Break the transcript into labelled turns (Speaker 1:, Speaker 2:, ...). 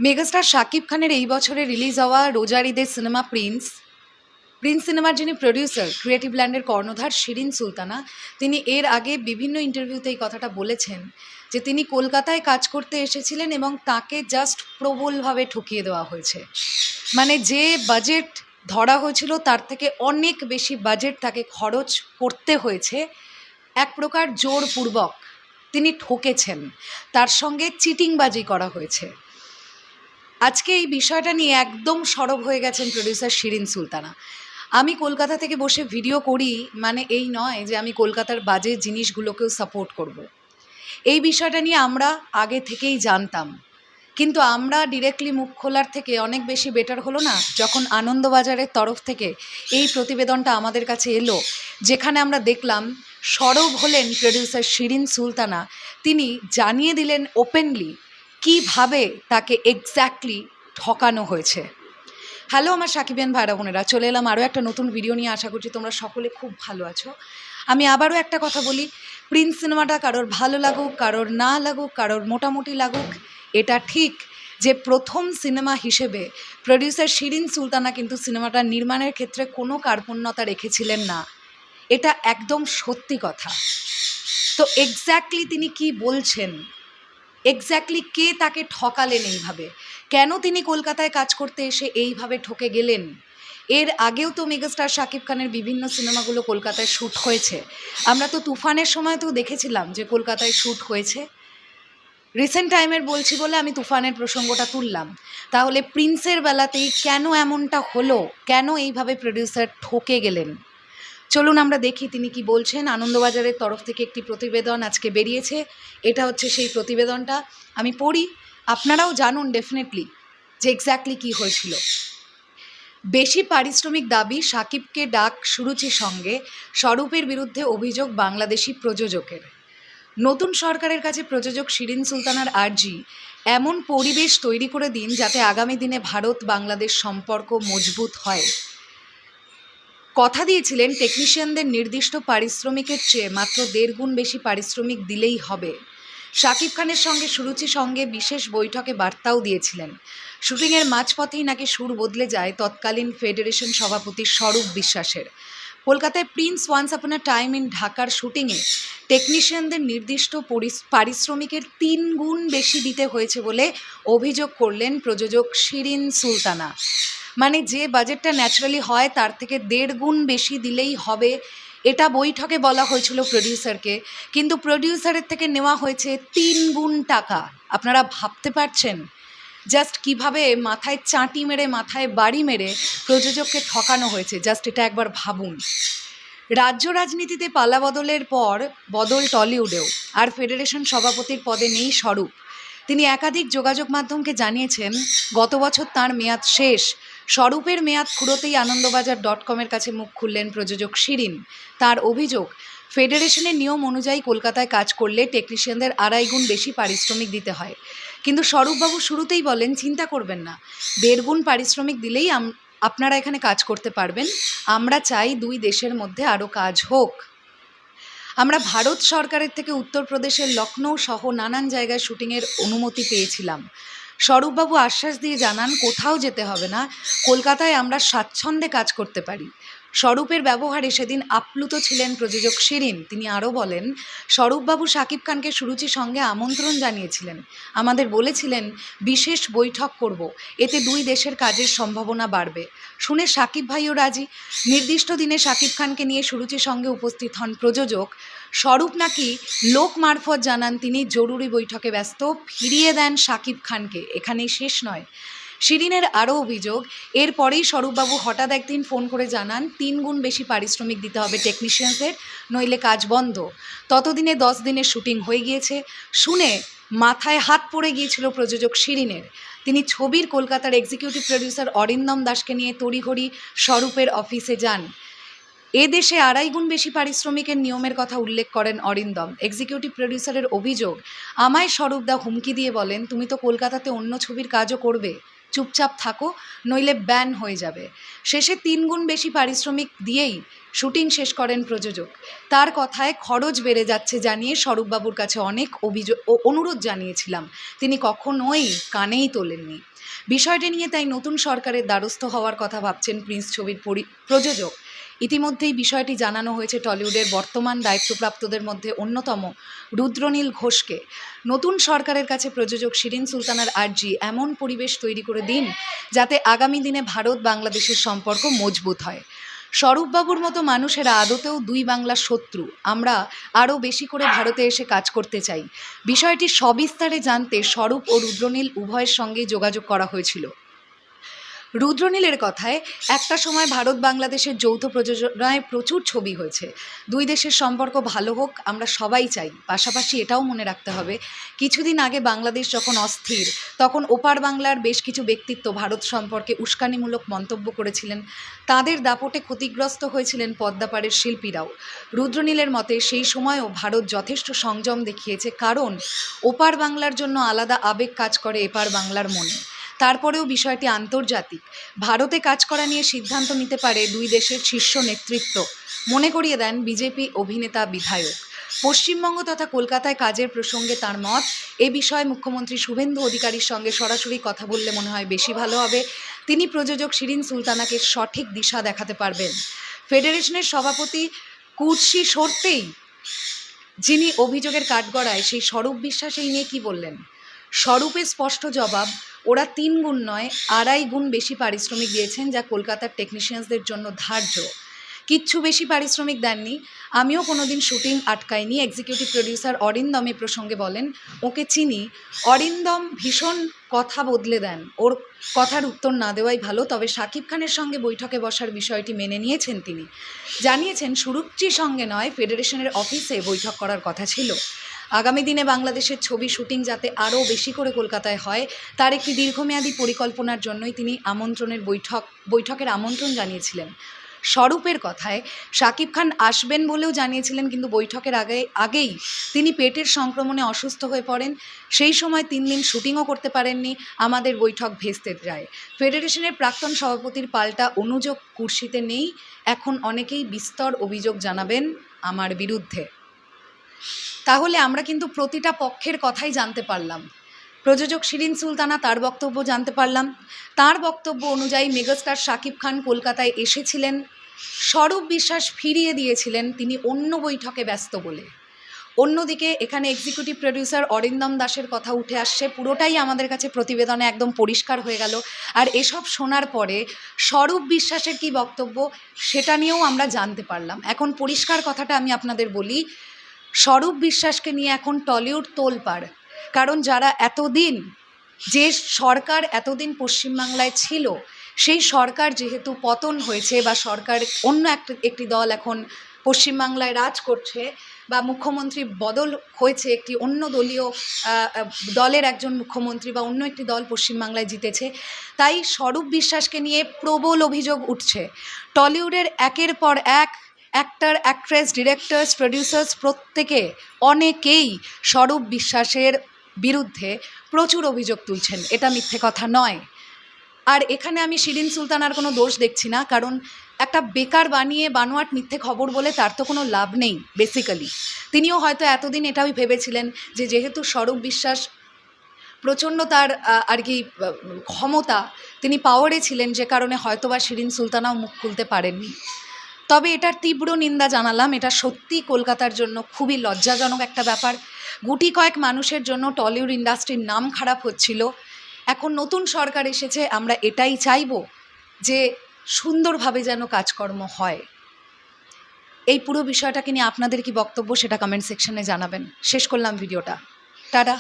Speaker 1: Megastar Shakib খানের এই বছরে রিলিজ হওয়া রোজার ঈদের সিনেমা প্রিন্স সিনেমার যিনি প্রডিউসার ক্রিয়েটিভ ল্যান্ডের কর্ণধার শিরিন সুলতানা, তিনি এর আগে বিভিন্ন ইন্টারভিউতে এই কথাটা বলেছেন যে তিনি কলকাতায় কাজ করতে এসেছিলেন এবং তাকে জাস্ট প্রবলভাবে ঠকিয়ে দেওয়া হয়েছে। মানে যে বাজেট ধরা হয়েছিল তার থেকে অনেক বেশি বাজেট তাকে খরচ করতে হয়েছে। এক প্রকার জোরপূর্বক তিনি ঠকেছেন, তার সঙ্গে চিটিংবাজি করা হয়েছে। আজকে এই বিষয়টা নিয়ে একদম সরব হয়ে গেছেন প্রডিউসার শিরিন সুলতানা। আমি কলকাতা থেকে বসে ভিডিও করি মানে এই নয় যে আমি কলকাতার বাজে জিনিসগুলোকেও সাপোর্ট করব। এই বিষয়টা নিয়ে আমরা আগে থেকেই জানতাম, কিন্তু আমরা ডিরেক্টলি মুখ খোলার থেকে অনেক বেশি বেটার হলো না যখন আনন্দবাজারের তরফ থেকে এই প্রতিবেদনটা আমাদের কাছে এলো, যেখানে আমরা দেখলাম সরব হলেন প্রডিউসার শিরিন সুলতানা। তিনি জানিয়ে দিলেন ওপেনলি কিভাবে তাকে এক্স্যাক্টলি ঠকানো হয়েছে। হ্যালো আমার সাকিবিয়ান ভাইরা বোনেরা, চলে এলাম আরও একটা নতুন ভিডিও নিয়ে। আশা করছি তোমরা সকলে খুব ভালো আছো। আমি আবারও একটা কথা বলি, প্রিন্স সিনেমাটা কারোর ভালো লাগুক, কারোর না লাগুক, কারোর মোটামুটি লাগুক, এটা ঠিক যে প্রথম সিনেমা হিসেবে প্রডিউসার শিরিন সুলতানা কিন্তু সিনেমাটা নির্মাণের ক্ষেত্রে কোনো কার্পণ্যতা রেখেছিলেন না। এটা একদম সত্যি কথা। তো এক্স্যাক্টলি তিনি কি বলছেন, এক্স্যাক্টলি কে তাকে ঠকালেন এইভাবে, কেন তিনি কলকাতায় কাজ করতে এসে এইভাবে ঠকে গেলেন? এর আগেও তো মেগাস্টার শাকিব খানের বিভিন্ন সিনেমাগুলো কলকাতায় শ্যুট হয়েছে। আমরা তো তুফানের সময় তো দেখেছিলাম যে কলকাতায় শ্যুট হয়েছে। রিসেন্ট টাইমের বলছি বলে আমি তুফানের প্রসঙ্গটা তুললাম। তাহলে প্রিন্সের বেলাতেই কেন এমনটা হলো, কেন এইভাবে প্রডিউসার ঠকে গেলেন? চলুন আমরা দেখি তিনি কি বলছেন। আনন্দবাজারের তরফ থেকে একটি প্রতিবেদন আজকে বেরিয়েছে, এটা হচ্ছে সেই প্রতিবেদনটা। আমি পড়ি, আপনারাও জানুন ডেফিনেটলি যে এক্স্যাক্টলি কী হয়েছিল। বেশি পারিশ্রমিক দাবি, সাকিবকে ডাক সুরুচির সঙ্গে, স্বরূপের বিরুদ্ধে অভিযোগ বাংলাদেশি প্রযোজকের। নতুন সরকারের কাছে প্রযোজক শিরিন সুলতানার আর্জি, এমন পরিবেশ তৈরি করে দিন যাতে আগামী দিনে ভারত বাংলাদেশ সম্পর্ক মজবুত হয়। কথা দিয়েছিলেন টেকনিশিয়ানদের নির্দিষ্ট পারিশ্রমিকের চেয়ে মাত্র 1.5 গুণ বেশি পারিশ্রমিক দিলেই হবে। শাকিব খানের সঙ্গে সুরুচির সঙ্গে বিশেষ বৈঠকে বার্তাও দিয়েছিলেন। শুটিংয়ের মাঝপথেই নাকি সুর বদলে যায় তৎকালীন ফেডারেশন সভাপতি স্বরূপ বিশ্বাসের। কলকাতায় Prince once upon a time in ঢাকার শুটিংয়ে টেকনিশিয়ানদের নির্দিষ্ট পারিশ্রমিকের 3 গুণ বেশি দিতে হয়েছে বলে অভিযোগ করলেন প্রযোজক শিরিন সুলতানা। মানে যে বাজেটটা ন্যাচারালি হয় তার থেকে 1.5 গুণ বেশি দিলেই হবে, এটা বৈঠকে বলা হয়েছিল প্রডিউসারকে, কিন্তু প্রডিউসারের থেকে নেওয়া হয়েছে 3 গুণ টাকা। আপনারা ভাবতে পারছেন জাস্ট কিভাবে মাথায় চাঁটি মেরে, মাথায় বাড়ি মেরে প্রযোজককে ঠকানো হয়েছে? জাস্ট এটা একবার ভাবুন। রাজ্য রাজনীতিতে পালা বদলের পর বদল টলিউডেও, আর ফেডারেশন সভাপতির পদে নেই স্বরূপ। তিনি একাধিক যোগাযোগ মাধ্যমকে জানিয়েছেন গত বছর তার মেয়াদ শেষ। স্বরূপের মেয়াদ ফুরোতেই আনন্দবাজার.com-এর কাছে মুখ খুললেন প্রযোজক শিরিন। তার অভিযোগ, ফেডারেশনের নিয়ম অনুযায়ী কলকাতায় কাজ করলে টেকনিশিয়ানদের 2.5 গুণ বেশি পারিশ্রমিক দিতে হয়, কিন্তু স্বরূপবাবু শুরুতেই বলেন চিন্তা করবেন না, 1.5 গুণ পারিশ্রমিক দিলেই আপনারা এখানে কাজ করতে পারবেন। আমরা চাই দুই দেশের মধ্যে আরও কাজ হোক। আমরা ভারত সরকারের থেকে উত্তরপ্রদেশের লখনৌ সহ নানান জায়গায় শুটিংয়ের অনুমতি পেয়েছিলাম। স্বরূপবাবু আশ্বাস দিয়ে জানান কোথাও যেতে হবে না, কলকাতায় আমরা স্বাচ্ছন্দ্যে কাজ করতে পারি। স্বরূপের ব্যবহারে সেদিন আপ্লুত ছিলেন প্রযোজক শিরিন। তিনি আরও বলেন, স্বরূপবাবু শাকিব খানকে সুরুচির সঙ্গে আমন্ত্রণ জানিয়েছিলেন, আমাদের বলেছিলেন বিশেষ বৈঠক করব, এতে দুই দেশের কাজের সম্ভাবনা বাড়বে। শুনে শাকিব ভাইও রাজি। নির্দিষ্ট দিনে শাকিব খানকে নিয়ে সুরুচির সঙ্গে উপস্থিত হন প্রযোজক। স্বরূপ নাকি লোক মারফত জানান তিনি জরুরি বৈঠকে ব্যস্ত, ফিরিয়ে দেন শাকিব খানকে। এখানেই শেষ নয়, শিরিনের আরও অভিযোগ, এরপরেই স্বরূপবাবু হঠাৎ একদিন ফোন করে জানান 3 গুণ বেশি পারিশ্রমিক দিতে হবে টেকনিশিয়ানদের, নইলে কাজ বন্ধ। ততদিনে 10 দিনের শুটিং হয়ে গিয়েছে। শুনে মাথায় হাত পড়ে গিয়েছিল প্রযোজক শিরিনের। তিনি ছবির কলকাতার এক্সিকিউটিভ প্রডিউসার অরিন্দম দাসকে নিয়ে তড়িঘড়ি স্বরূপের অফিসে যান। এদেশে 2.5 গুণ বেশি পারিশ্রমিকের নিয়মের কথা উল্লেখ করেন অরিন্দম। এক্সিকিউটিভ প্রডিউসারের অভিযোগ, আমায় স্বরূপদা হুমকি দিয়ে বলেন, তুমি তো কলকাতাতে অন্য ছবির কাজও করবে, চুপচাপ থাকো, নইলে ব্যান হয়ে যাবে। শেষে 3 গুণ বেশি পারিশ্রমিক দিয়েই শুটিং শেষ করেন প্রযোজক। তার কথায় খরচ বেড়ে যাচ্ছে জানিয়ে স্বরূপবাবুর কাছে অনেক অভিযোগ ও অনুরোধ জানিয়েছিলাম, তিনি কখনোই কানেই তোলেননি। বিষয়টি নিয়ে তাই নতুন সরকারের দ্বারস্থ হওয়ার কথা ভাবছেন প্রিন্স ছবির প্রযোজক। ইতিমধ্যেই বিষয়টি জানানো হয়েছে টলিউডের বর্তমান দায়িত্বপ্রাপ্তদের মধ্যে অন্যতম রুদ্রনীল ঘোষকে। নতুন সরকারের কাছে প্রযোজক শিরিন সুলতানার আর্জি, এমন পরিবেশ তৈরি করে দিন যাতে আগামী দিনে ভারত বাংলাদেশের সম্পর্ক মজবুত হয়। স্বরূপবাবুর মতো মানুষেরা আদতেও দুই বাংলার শত্রু। আমরা আরও বেশি করে ভারতে এসে কাজ করতে চাই। বিষয়টি সবিস্তারে জানতে স্বরূপ ও রুদ্রনীল উভয়ের সঙ্গেই যোগাযোগ করা হয়েছিল। রুদ্রনীলের কথায়, একটা সময় ভারত বাংলাদেশের যৌথ প্রযোজনায় প্রচুর ছবি হয়েছে। দুই দেশের সম্পর্ক ভালো হোক, আমরা সবাই চাই। পাশাপাশি এটাও মনে রাখতে হবে, কিছুদিন আগে বাংলাদেশ যখন অস্থির, তখন ওপার বাংলার বেশ কিছু ব্যক্তিত্ব ভারত সম্পর্কে উস্কানিমূলক মন্তব্য করেছিলেন। তাদের দাপটে ক্ষতিগ্রস্ত হয়েছিলেন পদ্মাপাড়ের শিল্পীরাও। রুদ্রনীলের মতে সেই সময়ও ভারত যথেষ্ট সংযম দেখিয়েছে, কারণ ওপার বাংলার জন্য আলাদা আবেগ কাজ করে এপার বাংলার মনে। তারপরেও বিষয়টি আন্তর্জাতিক। ভারতে কাজ করা নিয়ে সিদ্ধান্ত নিতে পারে দুই দেশের শীর্ষ নেতৃত্ব, মনে করিয়ে দেন বিজেপি অভিনেতা বিধায়ক। পশ্চিমবঙ্গ তথা কলকাতায় কাজের প্রসঙ্গে তার মত, এ বিষয়ে মুখ্যমন্ত্রী শুভেন্দু অধিকারীর সঙ্গে সরাসরি কথা বললে মনে হয় বেশি ভালো হবে। তিনি প্রযোজক শিরিন সুলতানাকে সঠিক দিশা দেখাতে পারবেন। ফেডারেশনের সভাপতি কুর্সি সরতেই যিনি অভিযোগের কাঠগড়ায়, সেই স্বরূপ বিশ্বাস এই নিয়ে কী বললেন? স্বরূপের স্পষ্ট জবাব, ওরা 3 গুণ নয় 2.5 গুণ বেশি পারিশ্রমিক দিয়েছেন, যা কলকাতার টেকনিশিয়ানসদের জন্য ধার্য। কিচ্ছু বেশি পারিশ্রমিক দেননি। আমিও কোনোদিন শুটিং আটকাইনি। এক্সিকিউটিভ প্রডিউসার অরিন্দম এ প্রসঙ্গে বলেন, ওকে চিনি। অরিন্দম ভীষণ কথা বদলে দেন, ওর কথার উত্তর না দেওয়াই ভালো। তবে শাকিব খানের সঙ্গে বৈঠকে বসার বিষয়টি মেনে নিয়েছেন তিনি। জানিয়েছেন সুরুচির সঙ্গে নয়, ফেডারেশনের অফিসে বৈঠক করার কথা ছিল। আগামী দিনে বাংলাদেশের ছবি শুটিং যাতে আরও বেশি করে কলকাতায় হয়, তার একটি দীর্ঘমেয়াদী পরিকল্পনার জন্যই তিনি বৈঠকের আমন্ত্রণ জানিয়েছিলেন। স্বরূপের কথায়, শাকিব খান আসবেন বলেও জানিয়েছিলেন, কিন্তু বৈঠকের আগেই তিনি পেটের সংক্রমণে অসুস্থ হয়ে পড়েন। সেই সময় 3 দিন শুটিংও করতে পারেননি। আমাদের বৈঠক ভেস্তে যায়। ফেডারেশনের প্রাক্তন সভাপতির পাল্টা অনুযোগ কুর্সিতে নেই। এখন অনেকেই বিস্তর অভিযোগ জানাবেন আমার বিরুদ্ধে। তাহলে আমরা কিন্তু প্রতিটা পক্ষের কথাই জানতে পারলাম। প্রযোজক শিরিন সুলতানা, তার বক্তব্য জানতে পারলাম। তার বক্তব্য অনুযায়ী মেগাস্টার শাকিব খান কলকাতায় এসেছিলেন, স্বরূপ বিশ্বাস ফিরিয়ে দিয়েছিলেন তিনি অন্য বৈঠকে ব্যস্ত বলে। অন্যদিকে এখানে এক্সিকিউটিভ প্রডিউসার অরিন্দম দাসের কথা উঠে আসছে, পুরোটাই আমাদের কাছে প্রতিবেদনে একদম পরিষ্কার হয়ে গেল। আর এসব শোনার পরে স্বরূপ বিশ্বাসের কী বক্তব্য, সেটা নিয়েও আমরা জানতে পারলাম। এখন পরিষ্কার কথাটা আমি আপনাদের বলি, স্বরূপ বিশ্বাসকে নিয়ে এখন টলিউড তোলপাড়। কারণ যারা এতদিন, যে সরকার এতদিন পশ্চিমবাংলায় ছিল, সেই সরকার যেহেতু পতন হয়েছে, বা সরকার অন্য একটি দল এখন পশ্চিমবাংলায় রাজ করছে, বা মুখ্যমন্ত্রী বদল হয়েছে, একটি অন্য দলীয় দলের একজন মুখ্যমন্ত্রী বা অন্য একটি দল পশ্চিমবাংলায় জিতেছে, তাই স্বরূপ বিশ্বাসকে নিয়ে প্রবল অভিযোগ উঠছে। টলিউডের একের পর এক অ্যাক্টর, অ্যাক্ট্রেস, ডিরেক্টরস, প্রডিউসার্স প্রত্যেকে, অনেকেই স্বরূপ বিশ্বাসের বিরুদ্ধে প্রচুর অভিযোগ তুলছেন। এটা মিথ্যে কথা নয়। আর এখানে আমি শিরিন সুলতানার কোনো দোষ দেখছি না, কারণ একটা বেকার বানোয়াট মিথ্যে খবর বলে তার তো কোনো লাভ নেই বেসিক্যালি। তিনিও হয়তো এতদিন এটাই ভেবেছিলেন যে যেহেতু স্বরূপ বিশ্বাস প্রচণ্ড তার আর কি ক্ষমতা, তিনি পাওয়ারে ছিলেন, যে কারণে হয়তোবা শিরিন সুলতানাও মুখ খুলতে পারেননি। তবে এটার তীব্র নিন্দা জানালাম। এটা সত্যি কলকাতার জন্য খুবই লজ্জাজনক একটা ব্যাপার। গুটি কয়েক মানুষের জন্য টলিউড ইন্ডাস্ট্রির নাম খারাপ হচ্ছিল। এখন নতুন সরকার এসেছে, আমরা এটাই চাইব যে সুন্দরভাবে যেন কাজকর্ম হয়। এই পুরো বিষয়টাকে নিয়ে আপনাদের কি বক্তব্য, সেটা কমেন্ট সেকশনে জানাবেন। শেষ করলাম ভিডিওটা। টাটা।